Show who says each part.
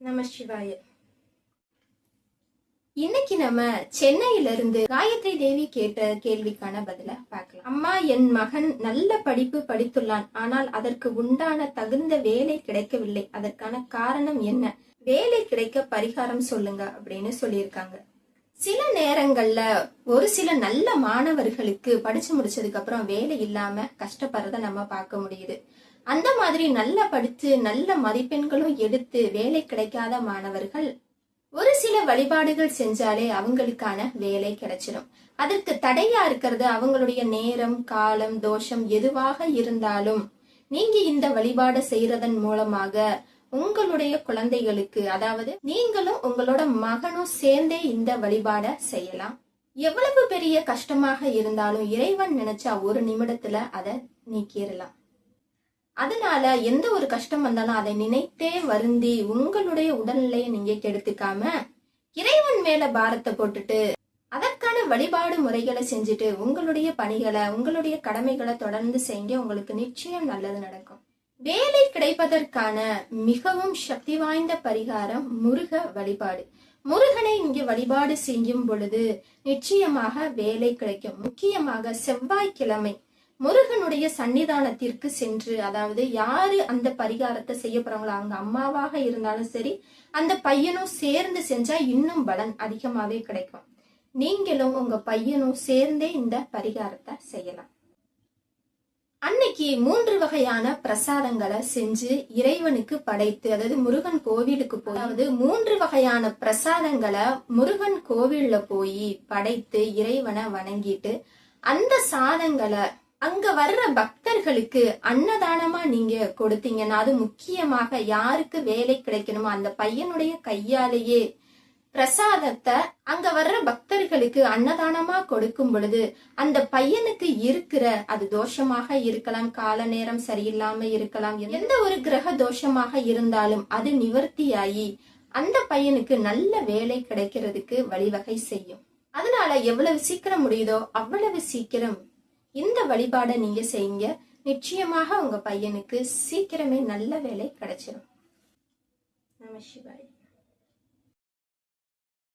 Speaker 1: நம சிவாய. இன்னைக்கு நம்ம சென்னையில இருந்து காயத்ரி தேவி கேட்ட கேள்விக்கான பதில பார்க்கலாம். அம்மா, என் மகன் நல்ல படிப்பு படித்துள்ளான், ஆனால் அதற்கு உண்டான தகுந்த வேலை கிடைக்கவில்லை. அதற்கான காரணம் என்ன? வேலை கிடைக்க பரிகாரம் சொல்லுங்க அப்படின்னு சொல்லியிருக்காங்க. சில நேரங்கள்ல ஒரு சில நல்ல மாணவர்களுக்கு படிச்சு முடிச்சதுக்கு அப்புறம் வேலை இல்லாம கஷ்டப்படுறத நம்ம பார்க்க முடியுது. அந்த மாதிரி நல்லா படித்து நல்ல மதிப்பெண்களும் எடுத்து வேலை கிடைக்காத மாணவர்கள் ஒரு சில வழிபாடுகள் செஞ்சாலே அவங்களுக்கான வேலை கிடைச்சிடும். அதற்கு தடையா இருக்கிறது அவங்களுடைய நேரம், காலம், தோஷம் எதுவாக இருந்தாலும் நீங்க இந்த வழிபாடு செய்யறதன் மூலமாக உங்களுடைய குழந்தைகளுக்கு, அதாவது நீங்களும் உங்களோட மகனும் சேர்ந்தே இந்த வழிபாட செய்யலாம். எவ்வளவு பெரிய கஷ்டமாக இருந்தாலும் இறைவன் நினைச்சா ஒரு நிமிடத்துல அதை நீக்கிடலாம். அதனால எந்த ஒரு கஷ்டம் வந்தாலும் அதை நினைத்தே வருந்தி உங்களுடைய உடல்நிலையை நீங்க கெடுத்துக்காம இறைவன் மேல பாரத்தை போட்டுட்டு அதற்கான வழிபாடு முறைகளை செஞ்சுட்டு உங்களுடைய பணிகளை, உங்களுடைய கடமைகளை தொடர்ந்து செய்ய உங்களுக்கு நிச்சயம் நல்லது நடக்கும். வேலை கிடைப்பதற்கான மிகவும் சக்தி வாய்ந்த பரிகாரம் முருக வழிபாடு. முருகனை இங்க வழிபாடு செய்யும் பொழுது நிச்சயமாக வேலை கிடைக்கும். முக்கியமாக செவ்வாய்க்கிழமை முருகனுடைய சன்னிதானத்திற்கு சென்று, அதாவது யாரு அந்த பரிகாரத்தை செய்ய போறாங்களோ அவங்க அம்மாவாக இருந்தாலும் சரி, அந்த பையனும் சேர்ந்து செஞ்சா இன்னும் பலன் அதிகமாவே கிடைக்கும். நீங்களும் உங்க பையனும் சேர்ந்தே இந்த பரிகாரத்தை செய்யலாம். அன்னைக்கு 3 வகையான பிரசாதங்களை செஞ்சு இறைவனுக்கு படைத்து, அதாவது முருகன் கோவிலுக்கு போய், அதாவது 3 வகையான பிரசாதங்களை முருகன் கோவில்ல போய் படைத்து இறைவனை வணங்கிட்டு அந்த சாதங்களை அங்க வர்ற பக்தர்களுக்கு அன்னதானமா நீங்க கொடுத்தீங்கன்னா, அது முக்கியமாக யாருக்கு வேலை கிடைக்கணுமோ அந்த பையனுடைய கையாலேயே பிரசாதத்தை அங்க வர்ற பக்தர்களுக்கு அன்னதானமா கொடுக்கும் பொழுது அந்த பையனுக்கு இருக்கிற, அது தோஷமாக இருக்கலாம், கால நேரம் சரியில்லாம இருக்கலாம், எந்த ஒரு கிரக தோஷமாக இருந்தாலும் அது நிவர்த்தியாகி அந்த பையனுக்கு நல்ல வேலை கிடைக்கிறதுக்கு வழிவகை செய்யும். அதனால எவ்வளவு சீக்கிரம் முடியுதோ அவ்வளவு சீக்கிரம் இந்த வழிபாடை நீங்க செய்யுங்க. நிச்சயமாக உங்க பையனுக்கு சீக்கிரமே நல்ல வேலை கிடைச்சிடும். நம சிவாய.